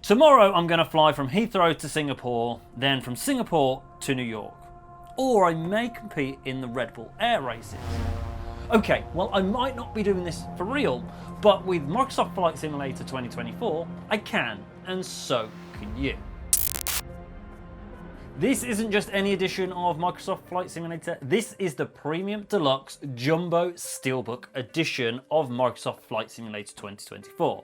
Tomorrow I'm going to fly from Heathrow to Singapore, then from Singapore to New York. Or I may compete in the Red Bull Air races. Okay, well I might not be doing this for real, but with Microsoft Flight Simulator 2024, I can, and so can you. This isn't just any edition of Microsoft Flight Simulator, this is the Premium Deluxe Jumbo Steelbook Edition of Microsoft Flight Simulator 2024.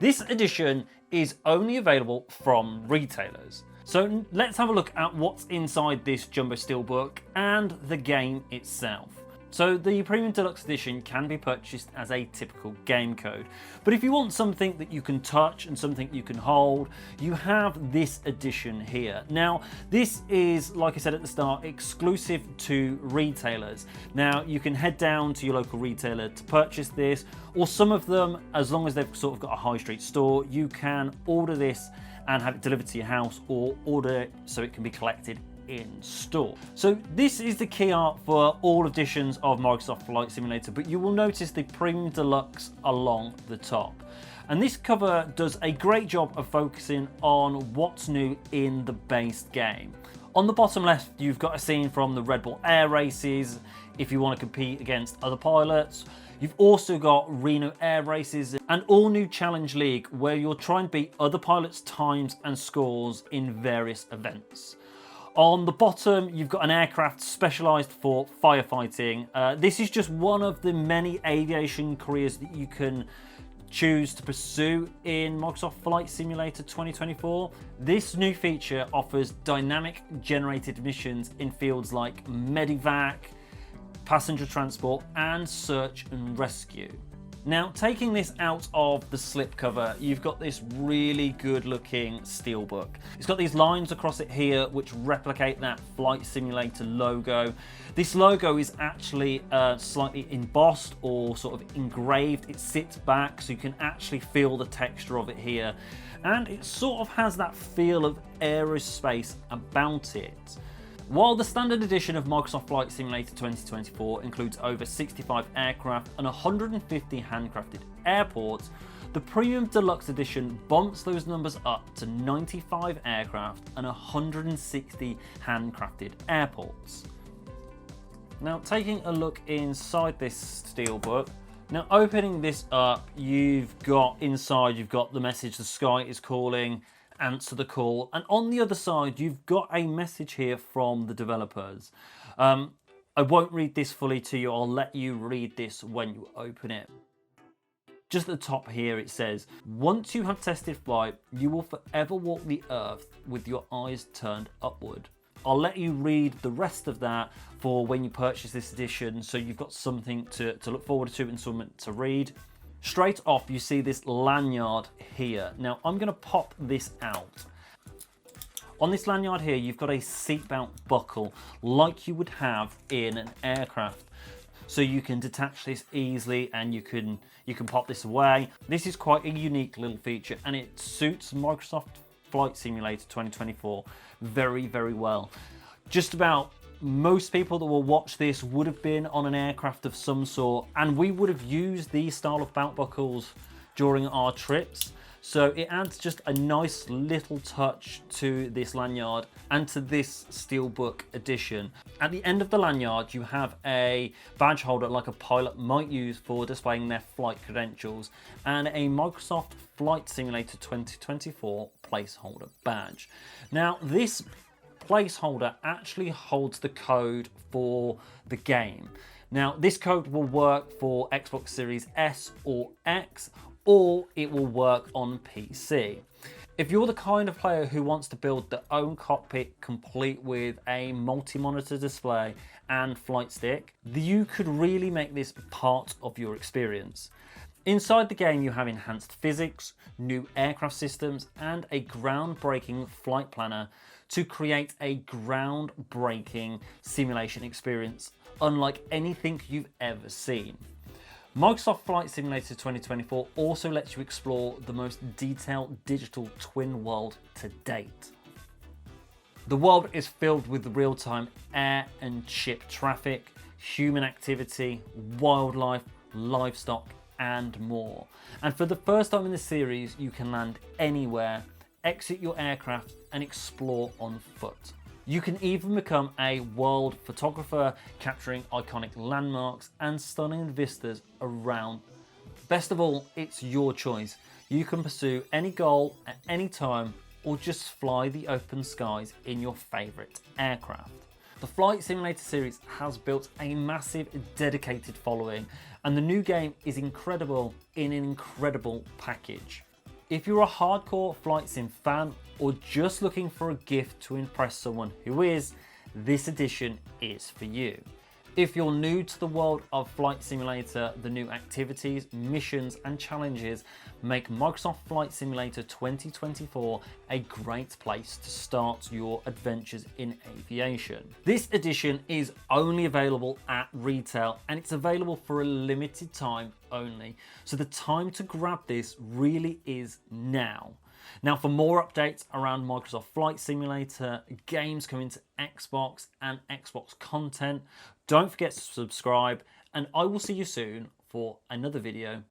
This edition is only available from retailers. So let's have a look at what's inside this Jumbo Steelbook and the game itself. So the Premium Deluxe Edition can be purchased as a typical game code, but if you want something that you can touch and something you can hold, you have this edition here. Now this is, like I said at the start, exclusive to retailers. Now you can head down to your local retailer to purchase this, or some of them, as long as they've sort of got a high street store, you can order this and have it delivered to your house, or order it so it can be collected in store. So this is the key art for all editions of Microsoft Flight Simulator, but you will notice the Premium Deluxe along the top. And this cover does a great job of focusing on what's new in the base game. On the bottom left, you've got a scene from the Red Bull Air races, if you want to compete against other pilots. You've also got Reno Air races and all new Challenge League, where you'll try and beat other pilots' times and scores in various events. On the bottom, you've got an aircraft specialised for firefighting. This is just one of the many aviation careers that you can choose to pursue in Microsoft Flight Simulator 2024. This new feature offers dynamic generated missions in fields like medevac, passenger transport, and search and rescue. Now, taking this out of the slipcover, you've got this really good looking steelbook. It's got these lines across it here which replicate that Flight Simulator logo. This logo is actually slightly embossed or sort of engraved. It sits back so you can actually feel the texture of it here. And it sort of has that feel of aerospace about it. While the standard edition of Microsoft Flight Simulator 2024 includes over 65 aircraft and 150 handcrafted airports, the Premium Deluxe Edition bumps those numbers up to 95 aircraft and 160 handcrafted airports. Now, taking a look inside this steelbook, now opening this up, you've got the message "The sky is calling, answer the call," and on the other side you've got a message here from the developers. I won't read this fully to you, I'll let you read this when you open it. Just at the top here it says, "Once you have tested flight, you will forever walk the earth with your eyes turned upward." I'll let you read the rest of that for when you purchase this edition, so you've got something to look forward to and something to read. Straight off, you see this lanyard here. Now, I'm going to pop this out. On this lanyard here, you've got a seatbelt buckle like you would have in an aircraft. So you can detach this easily and you can pop this away. This is quite a unique little feature and it suits Microsoft Flight Simulator 2024 very, very well. Just about most people that will watch this would have been on an aircraft of some sort, and we would have used these style of belt buckles during our trips. So it adds just a nice little touch to this lanyard and to this Steelbook Edition. At the end of the lanyard, you have a badge holder like a pilot might use for displaying their flight credentials, and a Microsoft Flight Simulator 2024 placeholder badge. Now, this placeholder actually holds the code for the game. Now, this code will work for Xbox Series S or X, or it will work on PC. If you're the kind of player who wants to build their own cockpit complete with a multi-monitor display and flight stick, you could really make this part of your experience. Inside the game, you have enhanced physics, new aircraft systems, and a groundbreaking flight planner to create a groundbreaking simulation experience unlike anything you've ever seen. Microsoft Flight Simulator 2024 also lets you explore the most detailed digital twin world to date. The world is filled with real-time air and ship traffic, human activity, wildlife, livestock, and more. And for the first time in the series, you can land anywhere, exit your aircraft and explore on foot. You can even become a world photographer, capturing iconic landmarks and stunning vistas around. Best of all, it's your choice. You can pursue any goal at any time or just fly the open skies in your favorite aircraft. The Flight Simulator series has built a massive dedicated following, and the new game is incredible in an incredible package. If you're a hardcore flight sim fan or just looking for a gift to impress someone who is, this edition is for you. If you're new to the world of Flight Simulator, the new activities, missions and challenges make Microsoft Flight Simulator 2024 a great place to start your adventures in aviation. This edition is only available at retail and it's available for a limited time only. So the time to grab this really is now. Now, for more updates around Microsoft Flight Simulator, games coming to Xbox and Xbox content, don't forget to subscribe, and I will see you soon for another video.